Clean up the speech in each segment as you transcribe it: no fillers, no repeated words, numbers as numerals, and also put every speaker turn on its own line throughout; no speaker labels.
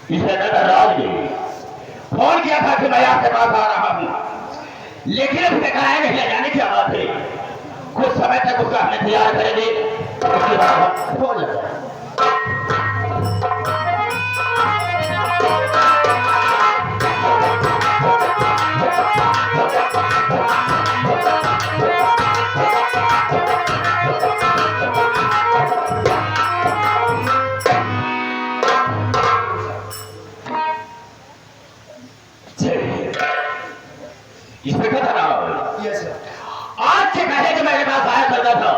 इसे राज ने फोन किया था कि मैं आपके पास आ रहा हूं, लेकिन अभी तक आया नहीं। ले जाने की बात है, कुछ समय तक उसका हमें तैयार करेंगे, उसके बाद हम फोन लगाएंगे। आज से पहले जब मेरे पास आया करता था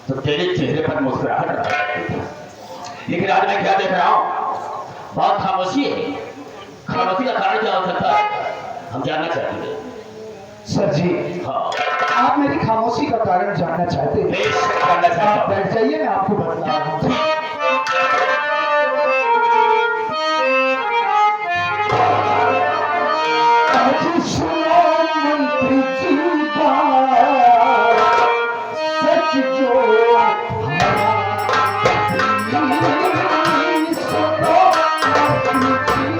तो तेरे चेहरे पर मुस्कुराहट रहती थी, लेकिन आज मैं क्या देख रहा हूं, बहुत खामोशी है। खामोशी का कारण क्या हो सकता है, हम जानना चाहते हैं।
सर जी,
हाँ,
आप मेरी खामोशी का कारण जानना चाहते हैं?
जानना चाहता
आप
हूं।
बैठ जाइए, मैं आपको बता रहा हूँ। आज सुनो मंत्री जी बात, सच जो हमारी सुनो मंत्री जी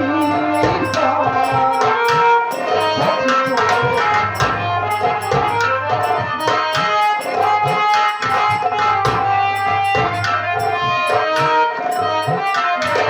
बात, सच जो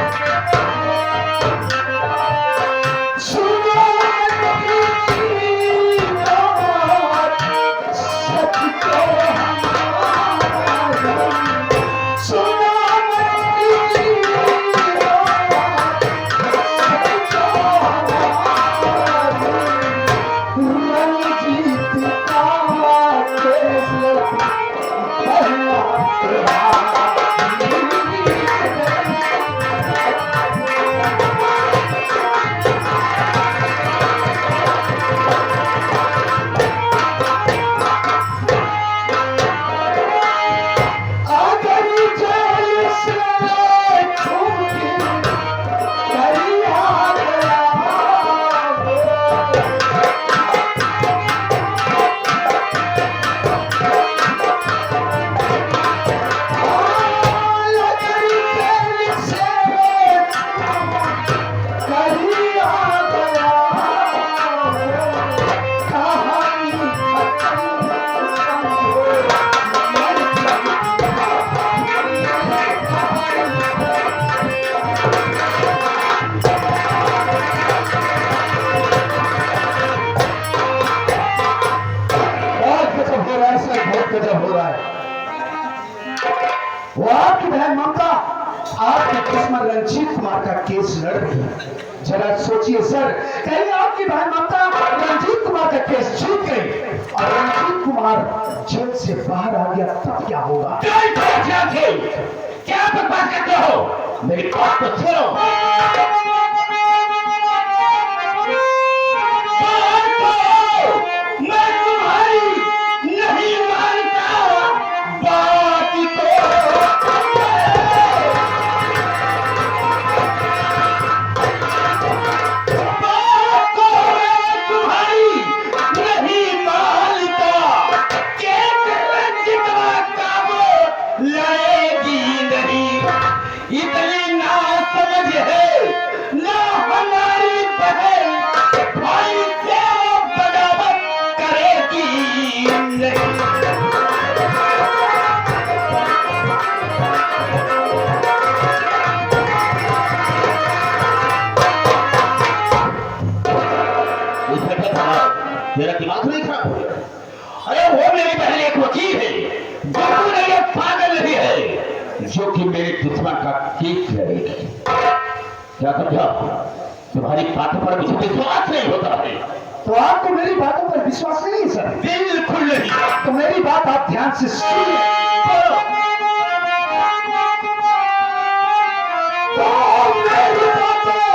वो आपकी बहन ममता आपके किस्मत रंजीत कुमार का केस लड़ रही है। जरा सोचिए सर, कहीं आपकी बहन ममता रंजीत कुमार का केस जीत गई और रंजीत कुमार जेल से बाहर आ गया, तब क्या होगा?
क्या बकवास करते हो? मेरी बात तो सुनो। मैं तुम्हारी नहीं मानता बात को। इतनी ना समझ है ना हमारी बहन, भाई से बगावत करेगी नहीं। मेरा दिमाग नहीं खराब हो गया? अरे वो मेरी बहन एक वकील है, जो नहीं पागल नहीं है, जो कि मेरे दुश्मन का केस लड़ेगी। क्या समझा? तुम्हारी बातों पर मुझे विश्वास नहीं होता है।
तो आपको मेरी बातों पर विश्वास नहीं है सर?
बिल्कुल नहीं।
तो मेरी बात आप ध्यान से सुनिए। तो मेरी बातों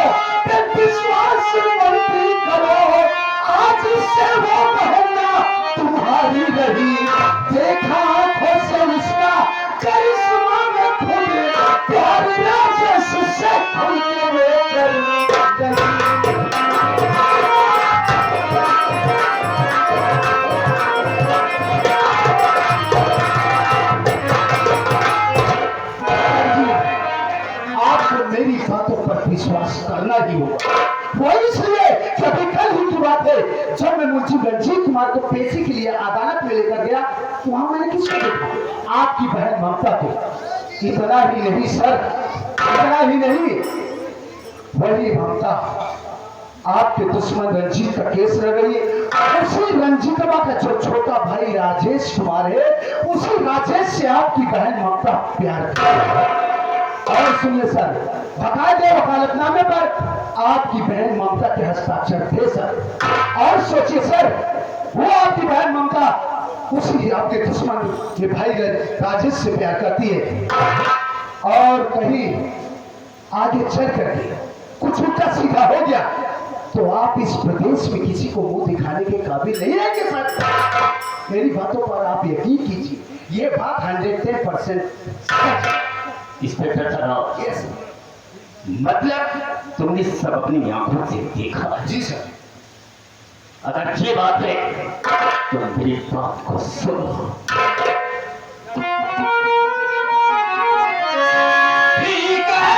पर विश्वास मंत्री करो, आज से वो बहना तुम्हारी रही। देखा आंखों से उसका करिश्मा में खुद प्यार राजस से खुलते हुए आपको मेरी बातों पर विश्वास करना ही होगा। वो इसलिए कि अभी कल ही की बात है, जब मैं मुंशी रंजीत कुमार को पेशी के लिए अदालत में लेकर गया तो वहां मैंने किसको देखा? आपकी बहन ममता को। इतना ही नहीं सर, इतना ही नहीं, वही ममता आपके दुश्मन रंजीत का केस लड़ रही है। उसी रंजीतवा का जो छोटा भाई राजेश कुमार है, उसी राजेश से आपकी बहन ममता प्यार करती है। और सुनिए सर, बकायदे वकालतनामे पर आपकी बहन ममता के हस्ताक्षर थे सर। और सोचिए सर, वो आपकी बहन ममता उसी आपके दुश्मन के भाई राजेश से प्यार करती है। और कहीं आगे चल करके कुछ उल्टा सीधा हो गया तो आप इस प्रदेश में किसी को मुंह दिखाने के काबिल नहीं रहेंगे सर। मेरी बातों पर आप यकीन कीजिए, ये बात 110%
इंस्पेक्टर साहब,
यस
मतलब तुमने सब अपनी आंखों से देखा है।
जी सर।
अगर ये बात है तो मेरी बात को सुनो। ठीक है,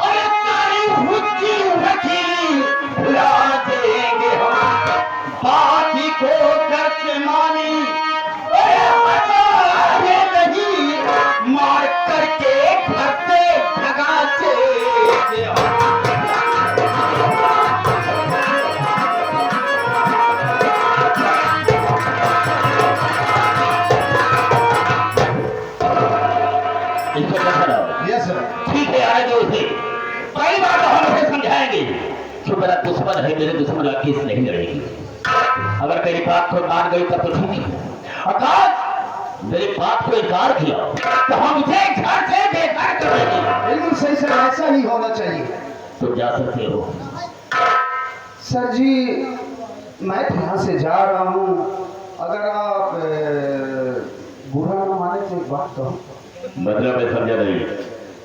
और सारी हुज्जी वकील बुला देंगे हम, बाकी को करके मानी मार करके घर से भगा से
यस सर।
ठीक है, आए जो उसे पहली बार तो हम उसे समझाएंगे कि मेरा दुश्मन है, मेरे दुश्मन का केस नहीं लड़ेगी। अगर मेरी बात को मान गई तब तो ठीक है, अर्थात मेरी बात को इनकार किया तो हम उसे घर से बेकार कर देंगे।
बिल्कुल सही सर, ऐसा ही होना चाहिए।
तो जा सकते हो।
सर जी, मैं तो यहाँ से जा रहा हूँ, अगर आप बुरा न माने तो एक बात कहूँ।
मतलब मैं समझा नहीं।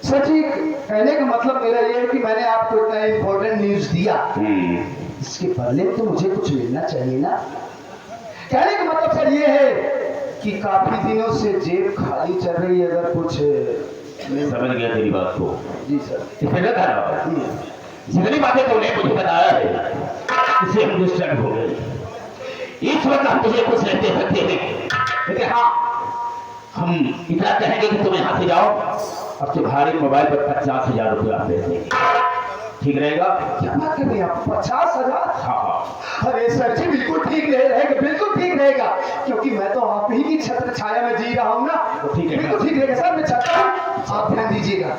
सर जी, कहने का मतलब मेरा ये है कि मैंने आपको इतना इम्पोर्टेंट न्यूज दिया, इसके बदले में तो मुझे कुछ मिलना चाहिए ना। कहने का मतलब सर ये है कि काफी दिनों से जेब खाली चल रही है, अगर कुछ
समझ गया तेरी बात को।
जी सर।
इसमें क्या था? जितनी बातें तुमने मुझे बताया है इससे हम डिस्टर्ब हो गए। इस वक्त हम तुझे कुछ नहीं दे सकते हैं, लेकिन हाँ, हम इतना कहेंगे कि तुम यहाँ से जाओ और तुम्हारे मोबाइल पर 50,000 रुपया दे देंगे। ठीक रहेगा?
क्या बात कर रहे हैं आप? 50,000?
हाँ।
अरे सर जी, बिल्कुल ठीक रहेगा, बिल्कुल ठीक रहेगा, क्योंकि मैं तो आप ही की छत्र छाया में जी रहा हूँ ना।
तो ठीक है,
बिल्कुल ठीक रहेगा सर, मैं चलता हूँ, आप ध्यान दीजिएगा।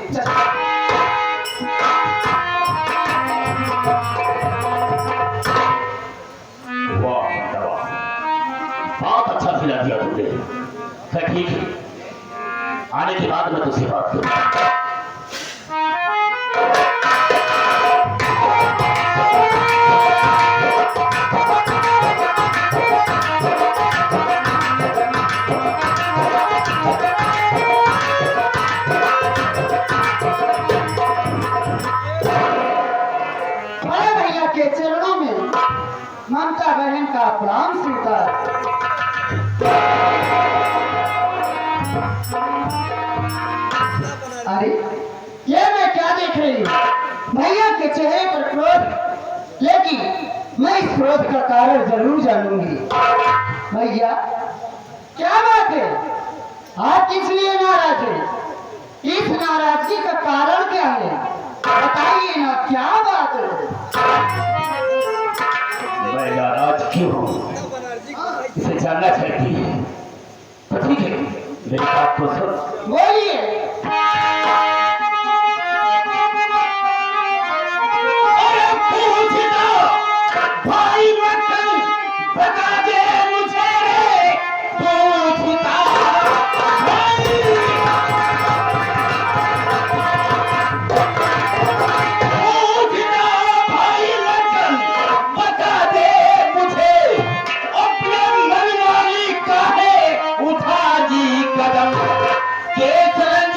वाह, बहुत अच्छा सिला दिया तुमने। तो ठीक है, आने के बाद मैं तुझसे बात करूँ।
के चरणों में ममता बहन का प्रणाम स्वीकार। अरे ये मैं क्या देख रही हूँ? भैया के चेहरे पर क्रोध, लेकिन मैं इस क्रोध का कारण जरूर जानूंगी। भैया, क्या बात है? आप किस लिए नाराज हैं? इस नाराजगी का कारण क्या है? बताइए ना, क्या बात है?
मैं नाराज क्यों हूँ इसे जानना चाहती है, तो ठीक है, मेरी बात को सुन।
बोलिए।
अरे पूछना भाई वतन, बता दे मुझे, पूछता भाई। पूछना भाई वतन, बता दे मुझे, अपने मनमानी काहे उठा जी कदम, के चरण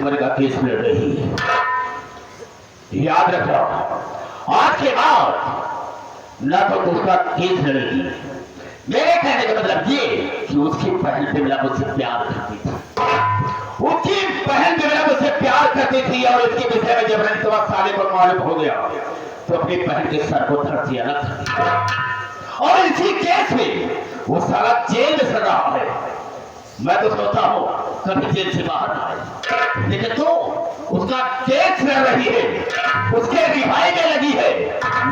उम्र का केस लड़ रही है। याद रखो, आज के बाद न तो उसका केस लड़ेगी। मेरे कहने का मतलब ये कि उसकी बहन बिमला मुझसे प्यार करती थी, उसकी बहन बिमला मुझसे प्यार करती थी, और इसके विषय में जब रंजीतवा साले को मालूम हो गया तो अपनी बहन के सर को धड़ से अलग कर दिया, और इसी केस में वो साला जेल में सड़ रहा है। मैं तो सोचता हूँ कभी जेल से बाहर आए, लेकिन तो उसका केस लड़ रही है, उसके रिहाई में लगी है।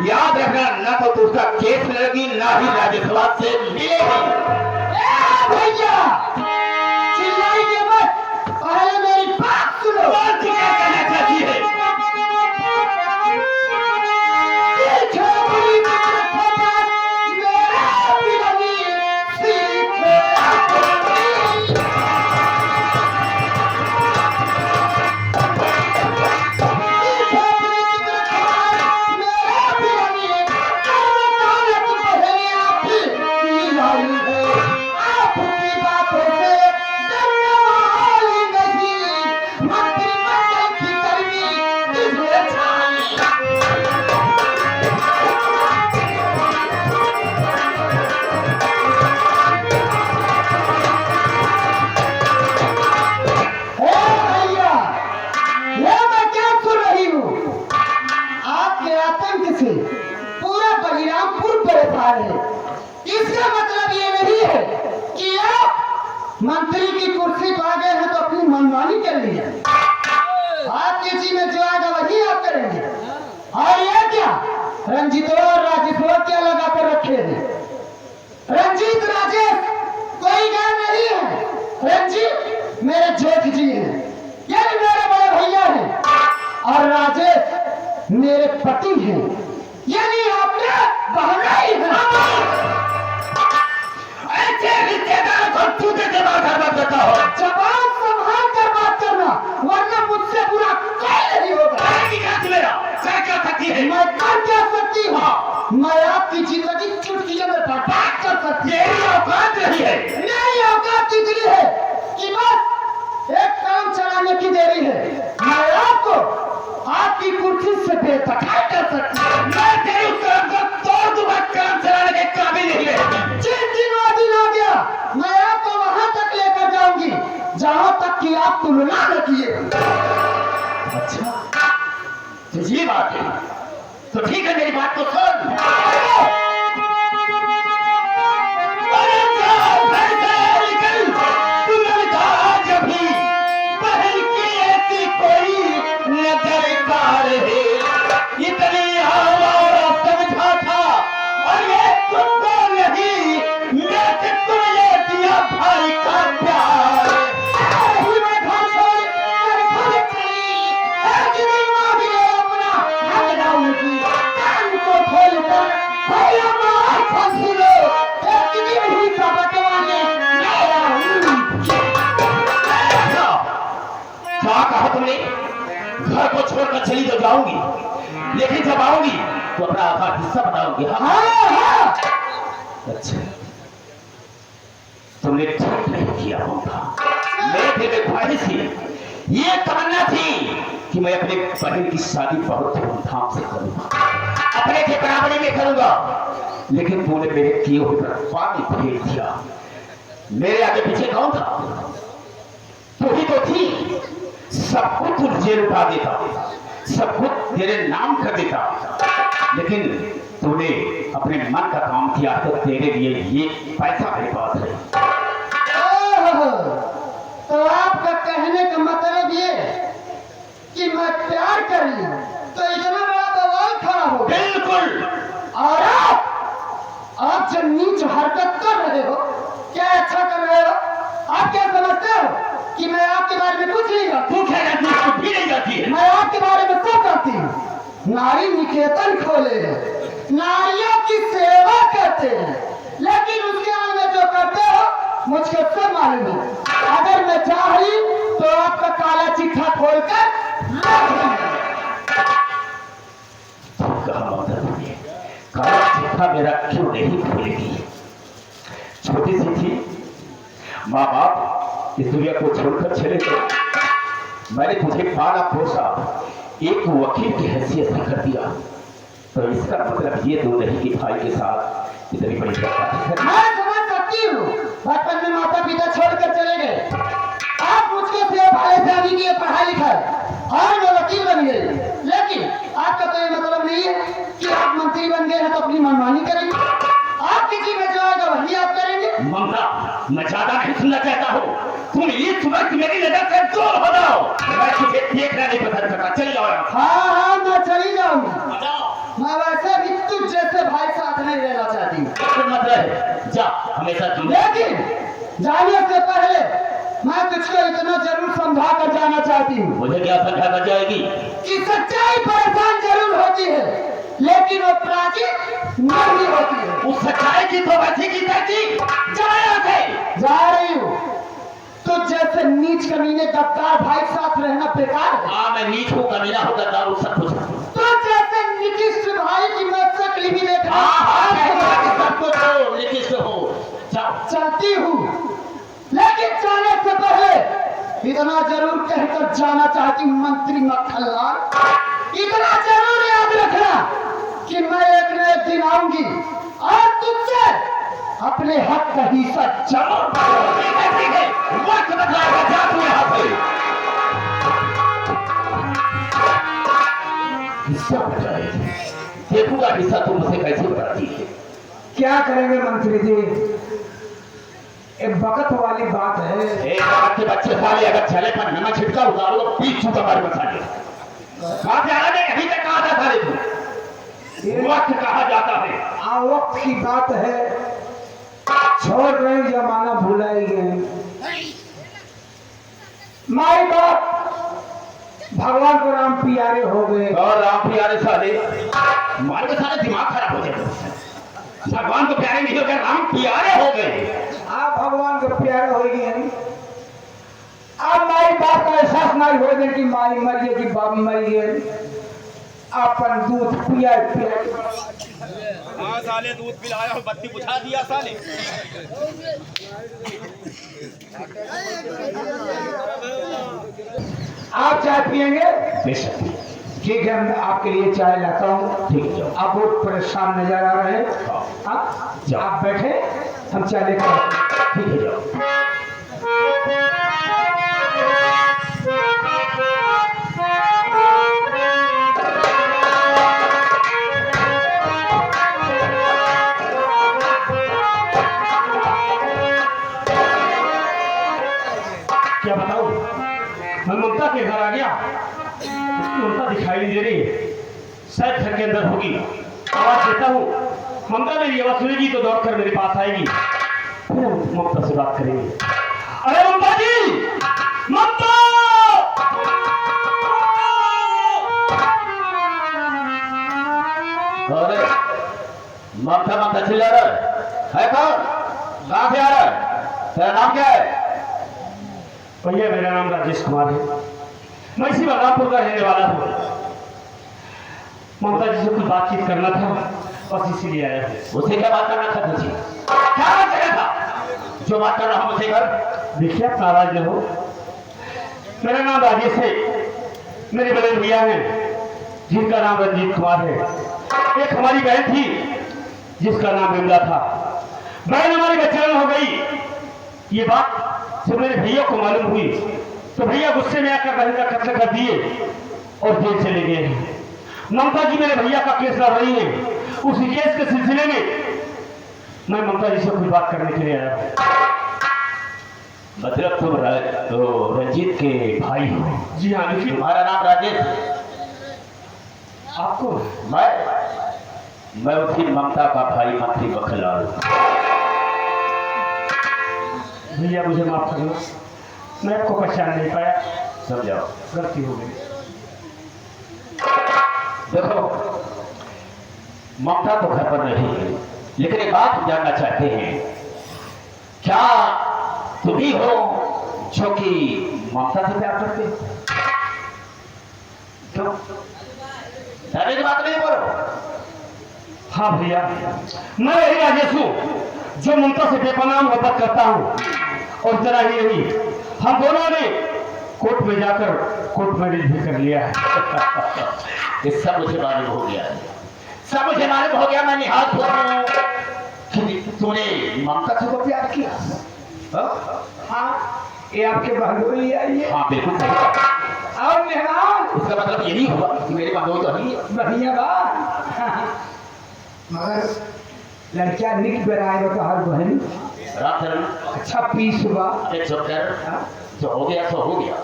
याद रखना, न तो उसका केस लड़ेगी, ना ही राज्यसभा से मिलेगी।
भैया चिल्लाइए मत, पहले मेरी बात सुनो।
बात क्या कहना चाहती है?
पूरा बलिरामपुर परेशान है। इसका मतलब ये नहीं है कि आप मंत्री की कुर्सी पर आ गए हैं तो अपनी मनमानी कर ली है। आपके जी में जो आएगा वही आप करेंगे। और ये क्या रंजीतवा और राजेशवा क्या लगा कर रखे हैं? रंजीत राजेश कोई गाय नहीं है। रंजीत मेरे जेठ जी हैं, यानी मेरे बड़े भैया हैं, और राजेश मेरे पति हैं, यानी आपने बहनाई है।
ऐसे रिश्तेदार को टूटे के बाद मत बताओ।
जबान संभाल कर बात करना, वरना मुझसे बुरा कोई नहीं होगा।
क्या सकती है?
मैं कर क्या सकती हूँ? मैं आपकी जिंदगी चुटकियों में बर्बाद कर सकती हूँ।
मेरी औकात नहीं है।
मेरी औकात इतनी है कि बस एक काम चलाने की देरी है। मैं आपको आपकी कुर्सी से बेदखल कर सकती हूँ।
मैं तेरी काम को तोड़ दूंगा, काम चलाने के काबिल नहीं है।
जिस दिन वो दिन आ गया, मैं आपको वहां तक लेकर जाऊंगी जहां तक कि आप तुलना न किए।
अच्छा, तो ये बात है, तो ठीक है, मेरी बात को सुन। इतनी और समझा था, और ये तुमको नहीं, मैं तुमने दिया भाई का प्यार। क्या कहा तुमने? घर को छोड़कर चली तो जाऊंगी, लेकिन जब आऊंगी तो अपना आधा हिस्सा बताऊंगी। हाँ? अच्छा, तुमने ठीक नहीं किया होगा। मेरे दिल में ख्वाहिश थी, ये तमन्ना थी कि मैं अपने बहन की शादी बहुत धूमधाम से करूंगा, अपने के बराबरी में करूंगा, लेकिन तूने मेरे किए हुए पर पानी फेर दिया। मेरे आगे पीछे कौन था? तू ही तो थी। सब कुछ तू जेल उठा देता, सब कुछ तेरे नाम कर देता, लेकिन तूने अपने मन का काम किया तो तेरे लिए ये पैसा मेरे पास है।
तो आपका कहने का मतलब ये कि मैं प्यार कर ली तो इतना बड़ा बवाल खड़ा हो गया?
बिल्कुल।
और आप जब नीच हरकत कर रहे हो, क्या अच्छा कर रहे हो? आप क्या समझते हो कि मैं आपके बारे में कुछ नहीं जानती?
तू क्या जानती है? कुछ भी नहीं जानती है।
मैं आपके बारे में सब जानती हूँ। नारी निकेतन खोले हैं, नारियों की सेवा करते हैं, लेकिन उसके आगे जो करते हो मुझको सब मालूम है। अगर मैं चाही तो आपका काला चिट्ठा खोलकर रख दूंगा।
काला चिट्ठा मेरा क्यों नहीं खुलेगी? छोटी सी थी, माँ बाप इस दुनिया को छोड़कर चले गए, मैंने तुझे पाला पोसा, एक वकील की हैसियत से कर दिया, तो इसका मतलब ये तो नहीं कि भाई के साथ इतनी बड़ी गद्दारी।
मैं समझ सकती हूँ, बचपन में माता पिता छोड़कर चले गए, आप मुझको से भाई से अभी की पढ़ाई लिखाई और मैं वकील बन गई, लेकिन आपका तो ये मतलब नहीं है कि आप मंत्री बन गए हैं तो अपनी मनमानी करेंगे, आप किसी में जो आएगा वही आप करेंगे।
ममता, मैं ज्यादा नहीं सुनना चाहता हूँ, तुम इस वक्त मेरी नजर से दूर हो जाओ, मैं तुझे देखना नहीं पसंद करता, चल जाओ यहाँ से।
हाँ मैं चली जाऊंगी,
आ जाओ।
मैं वैसे भी तुझ जैसे भाई साथ नहीं रहना चाहती हूँ,
तो मत रहे, जा हमेशा तुम।
लेकिन जाने से पहले मैं तुझको इतना जरूर समझा कर जाना चाहती हूँ
मुझे क्या समझा कर जाएगी?
कि सच्चाई परेशान जरूर होती है, लेकिन वो प्राचीन नहीं होती है।
उस सच्चाई की तो बची की तैसी, जा यहाँ से।
जा रही हूँ, तो जैसे नीच कमीने गद्दार भाई साथ रहना बेकार है,
हाँ मैं नीच हूँ, कमीना हूँ, गद्दार हूँ, सब कुछ हूँ।
तो जैसे निकिष्ट भाई की मैं शक्ल भी देख रहा
हाँ
हूँ,
सब कुछ हो, निकिष्ट हो, जाओ।
चलती हूँ, लेकिन जाने से पहले इतना जरूर कहकर जाना चाहती हूँ मंत्री मक्खनलाल, इतना जरूर याद रखना कि मैं एक न एक दिन आऊंगी और तुझसे अपने हक का हिस्सा जरूर पाऊंगी।
ठीक है, वक्त बदलाएगा, जा तू यहाँ से। हिस्सा बदलाएगी, देखूंगा हिस्सा तुम मुझे कैसे बताती है।
क्या करेंगे मंत्री जी, एक वक्त वाली बात है।
एक बात के बच्चे साले अगर चले पर नमक छिटका उतारो तो पीठ छूटा मार बता दे। कहाँ से आ रहे अभी तक कहाँ था साले तू? वक्त कहा जाता है।
वक्त की बात है, छोड़ रहे जमाना भुलाई गए, माई बाप भगवान को राम प्यारे हो गए।
और राम प्यारे साले मार के साले दिमाग खराब हो जाता है। भगवान को प्यारे नहीं हो गए, राम प्यारे हो गए।
आप भगवान को प्यारे हो गए, अब माई बाप का एहसास नहीं हो गए कि माई मर गई कि बाप मर गए, अपन दूध पिया पिया।
हाँ साले दूध पिलाया और बत्ती बुझा दिया साले।
आप चाय पियेंगे?
बेशक।
ठीक है, मैं आपके लिए चाय लाता हूँ।
ठीक है।
आप बहुत परेशान नजर आ रहे हैं, आप बैठे, हम चाय लेकर आते हैं।
ठीक है, जाओ।
क्या बताऊं, मैं ममता के घर आ गया, उसकी ममता दिखाई नहीं दे रही, शायद घर के अंदर होगी। आवाज देता हूँ, ममता मेरी आवाज सुनेगी तो दौड़कर मेरे पास आएगी, फिर हम ममता से बात करेंगे। अरे ममता जी, ममता!
अरे ममता ममता चिल्ला रहा है कौन? कहाँ से आ रहा है? तेरा नाम क्या है?
भैया मेरा नाम राजेश कुमार है, मैं इसी बलरामपुर का रहने वाला हूँ। ममता जी से कुछ बातचीत करना था, बस इसीलिए आया हूँ।
उससे क्या बात करना था तुझे? क्या बात करना था जो बात कर रहा हूँ मुझसे कर?
देखिए आप नाराज न हो, मेरा नाम राजेश है, मेरे बड़े भैया हैं जिनका नाम रंजीत कुमार है, एक हमारी बहन थी जिसका नाम बिमला था। बहन हमारी बेचैन हो गई, ये बात जब मेरे भैया को मालूम हुई तो भैया गुस्से में आकर बहन का कत्ल कर दिए और जेल चले गए हैं। ममता जी मेरे भैया का केस लड़ रही है, उसी केस के सिलसिले में मैं ममता जी से कुछ बात करने के लिए आया हूँ।
मतलब तुम तो रंजीत के भाई हो?
जी हाँ, लेकिन
तुम्हारा नाम राजेश?
आपको
मैं उसी ममता का भाई मंत्री मक्खनलाल।
भैया मुझे माफ करना, मैं आपको पहचान नहीं पाया,
समझाओ।
गलती हो गई।
देखो ममता तो घर पर नहीं है, लेकिन एक बात जानना चाहते हैं, क्या तुम ही हो जो कि ममता से प्यार करते हो? क्यों? डरने की बात नहीं बोलो।
हाँ भैया, मैं यही राजेश हूँ जो ममता से बेपनाह मोहब्बत करता हूँ, और जरा ही नहीं, हम दोनों ने कोर्ट में जाकर कोर्ट मैरिज भी कर लिया है।
ये सब मुझे मालूम हो गया है, सब मुझे मालूम हो गया। मैं निहाल हूँ कि तूने ममता से को प्यार किया। हाँ?
हाँ, ये आपके बहनोई आई है।
हाँ बिल्कुल सही बात।
और मेहमान
इसका मतलब यही हुआ कि मेरे बहनोई तो नहीं है।
बढ़िया बात। मगर लड़कियां निक बेराए तो हर बहन
रात धर्म
अच्छा पीस हुआ।
अरे चुप कर, जो हो गया सो हो गया।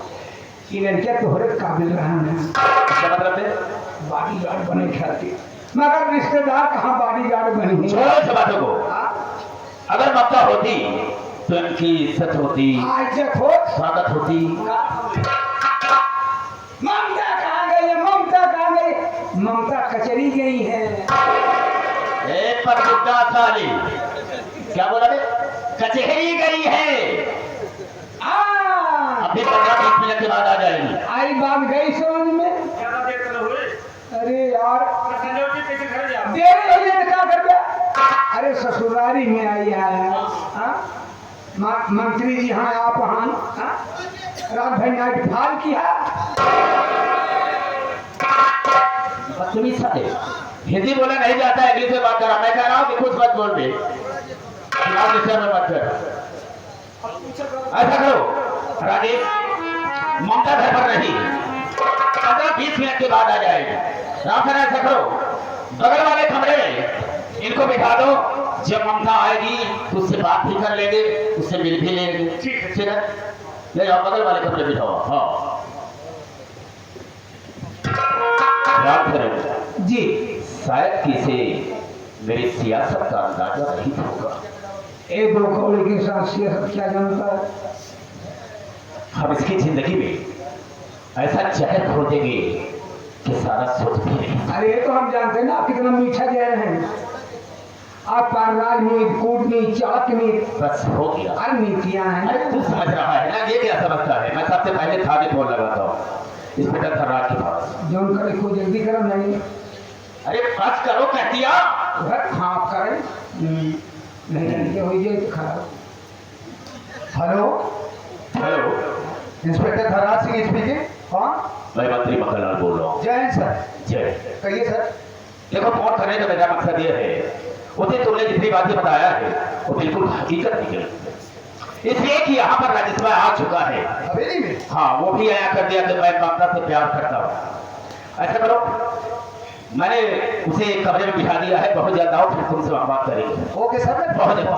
ये लड़कियां तोहरे काबिल रहा है,
इसका मतलब है
बॉडी गार्ड बने खाती, मगर रिश्तेदार कहाँ बॉडी गार्ड बनी।
छोड़ो इस बातों को। अगर ममता होती तो इनकी इज्जत होती,
इज्जत हो।
स्वागत होती।
ममता कहाँ गई है? ममता कहाँ गई? ममता कचरी गई है।
एक पर बुड्ढा साली क्या बोला बे? कचहरी गई है। अभी 15-20 मिनट के बाद आ जाएगी।
आई बात गई समझ में।
ज्यादा देर तो हुए
अरे यार
संजय जी कैसे घर जा
देरी हो जाए तो क्या कर दिया? अरे ससुरारी में आई है। हाँ? मंत्री जी हाँ, आप हाँ? रात भाई नाइट फाल किया।
बदतमीज साले, हिंदी बोला नहीं जाता है, इंग्लिश में बात कर रहा। मैं कह रहा हूँ कि कुछ मत बोल बे, चुनाव विषय में मत कर। ऐसा करो राजेश, ममता घर पर नहीं, 15-20 मिनट के बाद आ जाएगी। राम सर ऐसा करो, बगल वाले कमरे में इनको बिठा दो। जब ममता आएगी तो उससे बात भी कर लेंगे, उससे मिल भी लेंगे। ठीक है, ले जाओ बगल वाले कमरे में बिठाओ। हाँ राम सर
जी
शायद किसे मेरी सियासत का अंदाजा नहीं होगा।
एक दो कौड़ी के साथ सियासत क्या जानता है?
हम इसकी जिंदगी में ऐसा चहल खो देंगे कि सारा सोच भी नहीं।
अरे ये तो हम जानते हैं ना आप कितना मीठा जहर हैं। आप पर राजनीति कूटनीति चाटनीति
बस हो गया।
हर नीतियां
अरे
हैं।
तू समझ रहा है ना, ये क्या समझता है? मैं सबसे पहले थाने फोन लगाता हूँ इंस्पेक्टर थर्राट के पास।
जो करे को जल्दी करो नहीं।
अरे बस करो कह दिया।
हाँ आप करें। नहीं लड़के हो जाए तो खराब। हेलो
हेलो,
इंस्पेक्टर थर्राट सिंह स्पीकिंग। कौन?
मैं मंत्री मक्खनलाल बोल रहा हूँ।
जय हिंद सर।
जय।
कहिए सर।
देखो फोन करने का मेरा मकसद ये है, उसे तुमने जितनी बातें बताया है वो बिल्कुल हकीकत निकली, इसलिए कि यहाँ पर राजस्व आ चुका है
हवेली में।
हाँ, वो भी आया कर दिया कि मैं ममता से प्यार करता हूँ। ऐसा करो, मैंने उसे कमरे में बिठा दिया है, बहुत ज्यादा आओ फिर तुमसे बात करेंगे।
ओके सर, मैं
बहुत ज्यादा